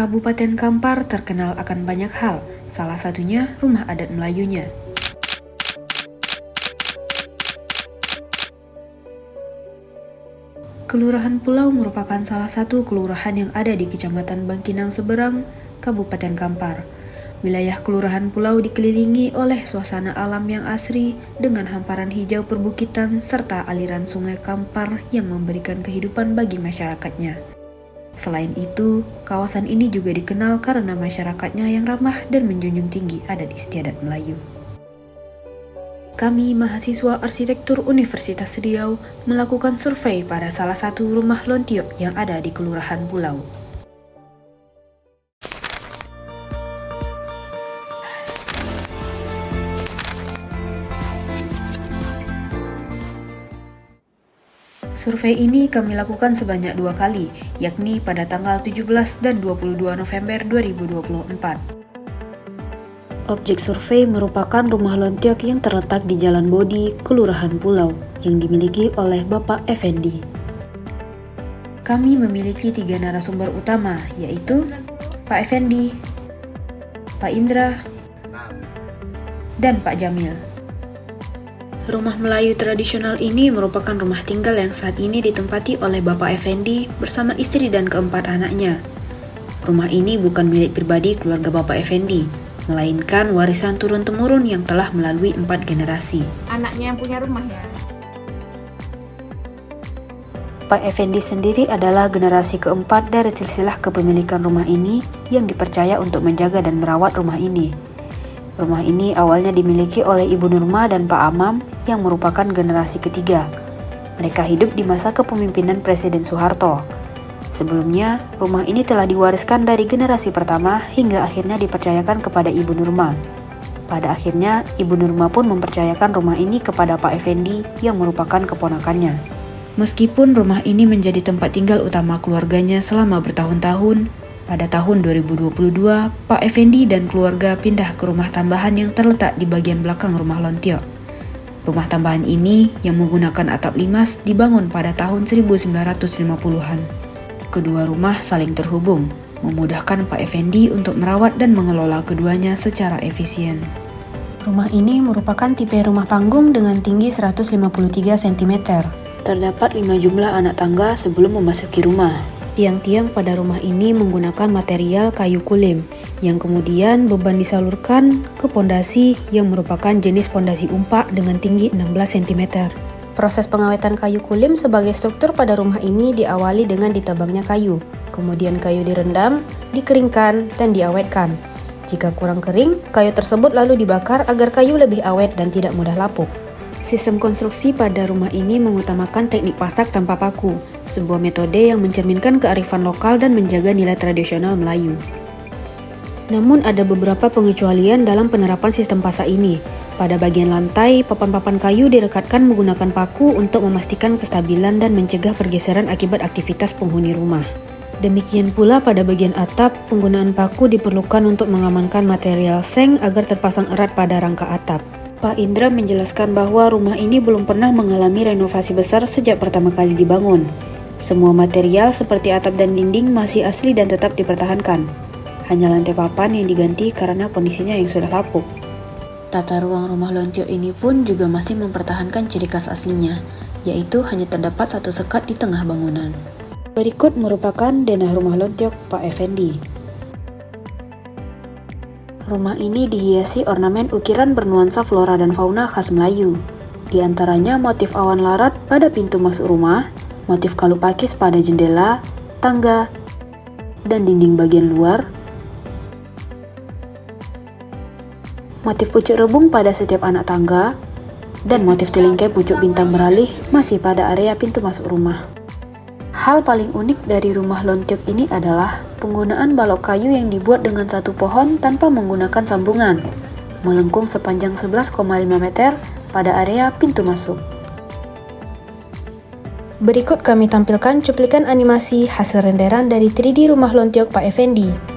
Kabupaten Kampar terkenal akan banyak hal, salah satunya rumah adat Melayunya. Kelurahan Pulau merupakan salah satu kelurahan yang ada di Kecamatan Bangkinang Seberang, Kabupaten Kampar. Wilayah Kelurahan Pulau dikelilingi oleh suasana alam yang asri dengan hamparan hijau perbukitan serta aliran sungai Kampar yang memberikan kehidupan bagi masyarakatnya. Selain itu, kawasan ini juga dikenal karena masyarakatnya yang ramah dan menjunjung tinggi adat istiadat Melayu. Kami, mahasiswa arsitektur Universitas Riau, melakukan survei pada salah satu rumah lontiok yang ada di Kelurahan Pulau. Survei ini kami lakukan sebanyak 2 kali, yakni pada tanggal 17 dan 22 November 2024. Objek survei merupakan rumah lontiok yang terletak di Jalan Bodi, Kelurahan Pulau, yang dimiliki oleh Bapak Effendi. Kami memiliki 3 narasumber utama, yaitu Pak Effendi, Pak Indra, dan Pak Jamil. Rumah Melayu tradisional ini merupakan rumah tinggal yang saat ini ditempati oleh Bapak Effendi bersama istri dan keempat anaknya. Rumah ini bukan milik pribadi keluarga Bapak Effendi, melainkan warisan turun-temurun yang telah melalui 4 generasi. Anaknya yang punya rumah ya? Pak Effendi sendiri adalah generasi keempat dari silsilah kepemilikan rumah ini yang dipercaya untuk menjaga dan merawat rumah ini. Rumah ini awalnya dimiliki oleh Ibu Nurma dan Pak Amam yang merupakan generasi ketiga. Mereka hidup di masa kepemimpinan Presiden Soeharto. Sebelumnya, rumah ini telah diwariskan dari generasi pertama hingga akhirnya dipercayakan kepada Ibu Nurma. Pada akhirnya, Ibu Nurma pun mempercayakan rumah ini kepada Pak Effendi yang merupakan keponakannya. Meskipun rumah ini menjadi tempat tinggal utama keluarganya selama bertahun-tahun, pada tahun 2022, Pak Effendi dan keluarga pindah ke rumah tambahan yang terletak di bagian belakang rumah lontiok. Rumah tambahan ini yang menggunakan atap limas dibangun pada tahun 1950-an. Kedua rumah saling terhubung, memudahkan Pak Effendi untuk merawat dan mengelola keduanya secara efisien. Rumah ini merupakan tipe rumah panggung dengan tinggi 153 cm. Terdapat 5 jumlah anak tangga sebelum memasuki rumah. Tiang-tiang pada rumah ini menggunakan material kayu kulim, yang kemudian beban disalurkan ke pondasi yang merupakan jenis pondasi umpak dengan tinggi 16 cm. Proses pengawetan kayu kulim sebagai struktur pada rumah ini diawali dengan ditebangnya kayu. Kemudian kayu direndam, dikeringkan, dan diawetkan. Jika kurang kering, kayu tersebut lalu dibakar agar kayu lebih awet dan tidak mudah lapuk. Sistem konstruksi pada rumah ini mengutamakan teknik pasak tanpa paku, sebuah metode yang mencerminkan kearifan lokal dan menjaga nilai tradisional Melayu. Namun ada beberapa pengecualian dalam penerapan sistem pasak ini. Pada bagian lantai, papan-papan kayu direkatkan menggunakan paku untuk memastikan kestabilan dan mencegah pergeseran akibat aktivitas penghuni rumah. Demikian pula pada bagian atap, penggunaan paku diperlukan untuk mengamankan material seng agar terpasang erat pada rangka atap. Pak Indra menjelaskan bahwa rumah ini belum pernah mengalami renovasi besar sejak pertama kali dibangun. Semua material seperti atap dan dinding masih asli dan tetap dipertahankan. Hanya lantai papan yang diganti karena kondisinya yang sudah lapuk. Tata ruang rumah lontiok ini pun juga masih mempertahankan ciri khas aslinya, yaitu hanya terdapat satu sekat di tengah bangunan. Berikut merupakan denah rumah lontiok Pak Effendi. Rumah ini dihiasi ornamen ukiran bernuansa flora dan fauna khas Melayu. Di antaranya motif awan larat pada pintu masuk rumah, motif kalu pakis pada jendela, tangga, dan dinding bagian luar, motif pucuk rebung pada setiap anak tangga, dan motif telingkai pucuk bintang beralih masih pada area pintu masuk rumah. Hal paling unik dari rumah lontiok ini adalah penggunaan balok kayu yang dibuat dengan satu pohon tanpa menggunakan sambungan, melengkung sepanjang 11,5 meter pada area pintu masuk. Berikut kami tampilkan cuplikan animasi hasil renderan dari 3D rumah lontiok Pak Effendi.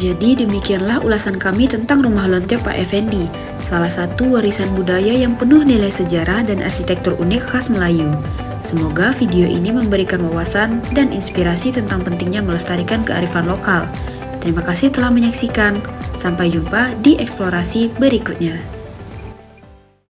Jadi demikianlah ulasan kami tentang Rumah Lontek Pak Effendi, salah satu warisan budaya yang penuh nilai sejarah dan arsitektur unik khas Melayu. Semoga video ini memberikan wawasan dan inspirasi tentang pentingnya melestarikan kearifan lokal. Terima kasih telah menyaksikan. Sampai jumpa di eksplorasi berikutnya.